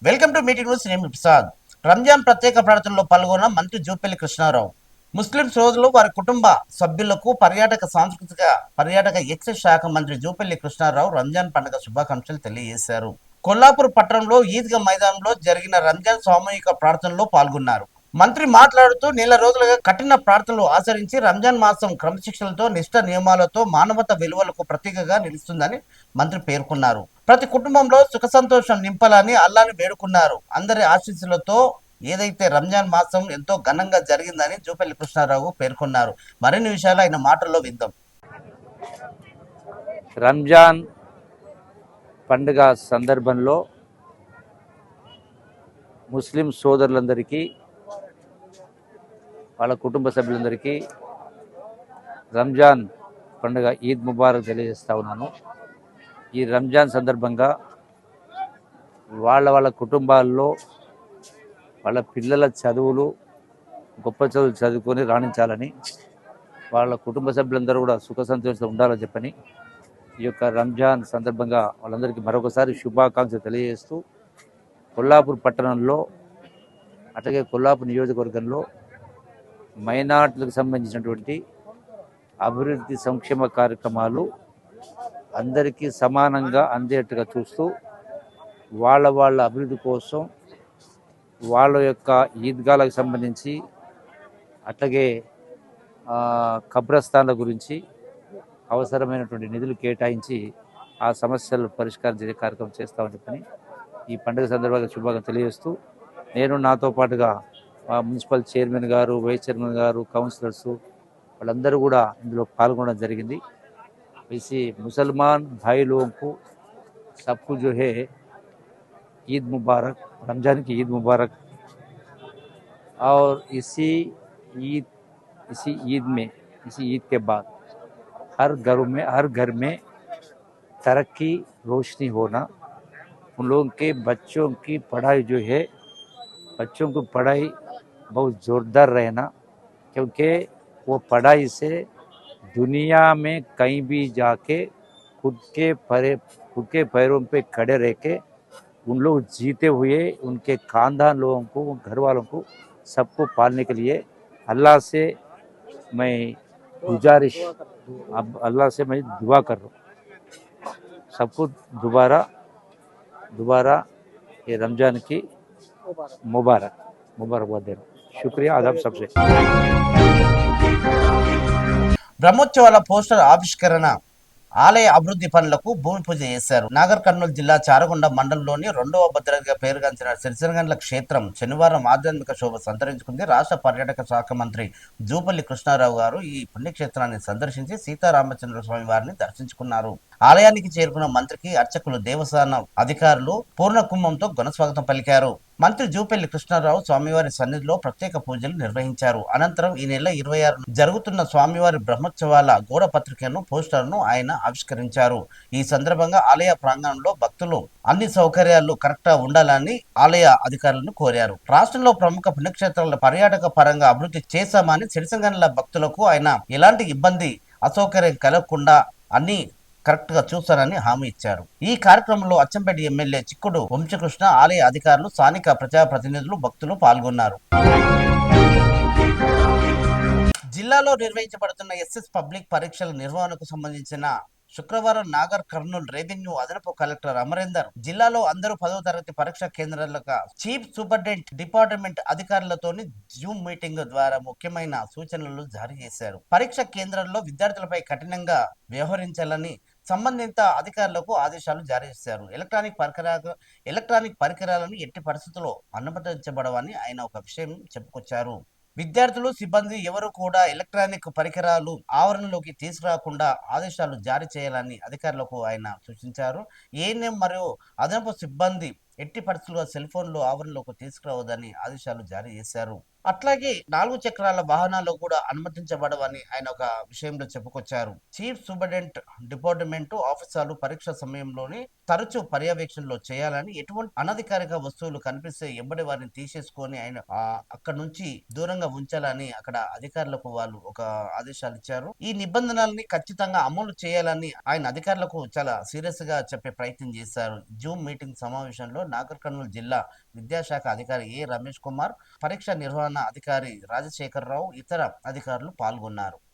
Welcome to meeting news. నేను ప్రసాద్. రంజాన్ ప్రత్యేక ప్రార్థనలో పాల్గొన్న మంత్రి జూపల్లి కృష్ణారావు ముస్లిం సోదరులు వారి కుటుంబ సభ్యులకు పర్యాటక ఎక్సైజ్ శాఖ మంత్రి జూపల్లి కృష్ణారావు రంజాన్ పండుగ శుభాకాంక్షలు తెలియజేశారు. కొల్లాపూర్ పట్టణంలో ఈద్గా మైదానంలో జరిగిన రంజాన్ సామూహిక ప్రార్థనలో పాల్గొన్నారు. మంత్రి మాట్లాడుతూ నెల రోజులుగా కఠిన ప్రార్థనలు ఆచరించి రంజాన్ మాసం క్రమశిక్షణలతో నిష్ఠ నియమాలతో మానవత విలువలకు ప్రతీకగా నిలుస్తుందని మంత్రి పేర్కొన్నారు. ప్రతి కుటుంబంలో సుఖ సంతోషం నింపాలని అల్లాని వేడుకున్నారు. అందరి ఆశీస్సులతో ఏదైతే రంజాన్ మాసం ఎంతో ఘనంగా జరిగిందని జూపల్లి కృష్ణారావు పేర్కొన్నారు. మరిన్ని విషయాలు ఆయన మాటల్లో విందాం. రంజాన్ పండుగ సందర్భంలో ముస్లిం సోదరులందరికీ వాళ్ళ కుటుంబ సభ్యులందరికీ రంజాన్ పండుగ ఈద్ ముబారక్ తెలియజేస్తా ఉన్నాను. ఈ రంజాన్ సందర్భంగా వాళ్ళ కుటుంబాల్లో వాళ్ళ పిల్లల చదువులు గొప్ప చదువులు చదువుకొని రాణించాలని, వాళ్ళ కుటుంబ సభ్యులందరూ కూడా సుఖ సంతోషంతో ఉండాలని చెప్పని ఈ యొక్క రంజాన్ సందర్భంగా వాళ్ళందరికీ మరొకసారి శుభాకాంక్షలు తెలియజేస్తూ, కొల్లాపూర్ పట్టణంలో అట్లాగే కొల్లాపూర్ నియోజకవర్గంలో మైనార్టీలకు సంబంధించినటువంటి అభివృద్ధి సంక్షేమ కార్యక్రమాలు అందరికీ సమానంగా అందేట్టుగా చూస్తూ వాళ్ళ అభివృద్ధి కోసం వాళ్ళ యొక్క ఈద్గాలకు సంబంధించి అట్లాగే కబ్రస్థాన్ల గురించి అవసరమైనటువంటి నిధులు కేటాయించి ఆ సమస్యలు పరిష్కారం చేసే కార్యక్రమం చేస్తామని చెప్పని ఈ పండుగ సందర్భంగా శుభాకాంక్షలు తెలియజేస్తూ, నేను నాతో పాటుగా మున్సిపల్ చైర్మన్ గారు, వైస్ చైర్మన్ గారు, కౌన్సిలర్స్ వాళ్ళందరూ కూడా ఇందులో పాల్గొనడం జరిగింది. इसी मुसलमान भाई लोगों को सबको जो है ईद मुबारक, रमज़ान की ईद मुबारक। और इसी ईद के बाद हर घर में तरक्की रोशनी होना, उन लोगों के बच्चों की पढ़ाई जो है, बच्चों की पढ़ाई बहुत ज़ोरदार रहना, क्योंकि वो पढ़ाई से दुनिया में कहीं भी जाके खुद के पैरों पे खड़े रह के उन लोग जीते हुए उनके खानदान लोगों को, घर वालों को, सबको पालने के लिए अल्लाह से मैं गुजारिश, अब अल्लाह से मैं दुआ कर रहा हूँ, सबको दोबारा ये रमज़ान की मुबारकबाद दे रहा हूँ। शुक्रिया आदाब सबसे। బ్రహ్మోత్సవాల పోస్టర్ ఆవిష్కరణ, ఆలయ అభివృద్ధి పనులకు భూమి పూజ చేశారు. నాగర్ కర్నూలు జిల్లా చారగొండ మండలంలోని 2వ భద్రతగా పేరుగాంచిన సిరిసిరగండ్ల క్షేత్రం శనివారం ఆధ్యాత్మిక శోభ సంతరించుకుంది. రాష్ట్ర పర్యాటక శాఖ మంత్రి జూపల్లి కృష్ణారావు గారు ఈ పుణ్యక్షేత్రాన్ని సందర్శించి సీతారామచంద్ర స్వామి వారిని దర్శించుకున్నారు. ఆలయానికి చేరుకున్న మంత్రికి అర్చకులు, దేవస్థానం అధికారులు పూర్ణ కుంభంతో ఘనస్వాగతం పలికారు. మంత్రి జూపల్లి కృష్ణారావు స్వామివారి సన్నిధిలో ప్రత్యేక పూజలు నిర్వహించారు. అనంతరం ఈ నెల 26 జరుగుతున్న స్వామివారి బ్రహ్మోత్సవాల గోడ పత్రికను, పోస్టర్ను ఆయన ఆవిష్కరించారు. ఈ సందర్భంగా ఆలయ ప్రాంగణంలో భక్తులు అన్ని సౌకర్యాలు కరెక్ట్గా ఉండాలని ఆలయ అధికారులను కోరారు. రాష్ట్రంలో ప్రముఖ పుణ్యక్షేత్రాల పర్యాటక పరంగా అభివృద్ధి చేశామని, సిరిసిరగండ్ల భక్తులకు ఆయన ఎలాంటి ఇబ్బంది, అసౌకర్యం కలగకుండా అన్ని కరెక్ట్ గా చూస్తారని హామీ ఇచ్చారు. ఈ కార్యక్రమంలో అచ్చంపేట ఎమ్మెల్యే చిక్కుడు వంశకృష్ణ, ఆలయ అధికారులు, స్థానిక ప్రజాప్రతినిధులు, భక్తులు పాల్గొన్నారు. జిల్లాలో నిర్వహించబడుతున్న ఎస్ఎస్ పబ్లిక్ పరీక్షల నిర్వహణకు సంబంధించిన శుక్రవారం నాగర్ కర్నూలు రెవెన్యూ అదనపు కలెక్టర్ అమరేందర్ జిల్లాలో అందరూ 10వ తరగతి పరీక్షా కేంద్రాలకు చీఫ్ సూపరింటెండెంట్ డిపార్ట్మెంట్ అధికారులతోని జూమ్ మీటింగ్ ద్వారా ముఖ్యమైన సూచనలు జారీ చేశారు. పరీక్ష కేంద్రాల్లో విద్యార్థులపై కఠినంగా వ్యవహరించాలని సంబంధిత అధికారులకు ఆదేశాలు జారీ చేశారు. ఎలక్ట్రానిక్ పరికరాలను ఎట్టి పరిస్థితుల్లో అనుమతించబడవని ఆయన ఒక విషయం చెప్పుకొచ్చారు. విద్యార్థులు, సిబ్బంది ఎవరు కూడా ఎలక్ట్రానిక్ పరికరాలు ఆవరణలోకి తీసుకురాకుండా ఆదేశాలు జారీ చేయాలని అధికారులకు ఆయన సూచించారు. ఏఎన్ఎం మరియు అదనపు సిబ్బంది ఎట్టి పరిస్థితుల్లో సెల్ ఫోన్లు ఆవరణలోకి తీసుకురావద్దని ఆదేశాలు జారీ చేశారు. అట్లాగే 4 చక్రాల వాహనాలు కూడా అనుమతించబడవని ఆయన ఒక విషయంలో చెప్పుకొచ్చారు. చీఫ్ సూపరింటెండెంట్ డిపార్ట్మెంట్ ఆఫీసర్లు పరీక్ష సమయంలోని తరచూ పర్యవేక్షణలో చేయాలని, ఎటువంటి అనధికారిక వస్తువులు కనిపిస్తే ఎంబడి వారిని తీసేసుకొని ఆయన అక్కడ నుంచి దూరంగా ఉంచాలని అక్కడ అధికారులకు వాళ్ళు ఒక ఆదేశాలు ఇచ్చారు. ఈ నిబంధనల్ని ఖచ్చితంగా అమలు చేయాలని ఆయన అధికారులకు చాలా సీరియస్ గా చెప్పే ప్రయత్నం చేశారు. జూమ్ మీటింగ్ సమావేశంలో నాగర్ కర్నూలు జిల్లా విద్యాశాఖ అధికారి ఏ రమేష్ కుమార్, పరీక్ష నిర్వహణ అధికారి రాజశేఖర్ రావు, ఇతర అధికారులు పాల్గొన్నారు.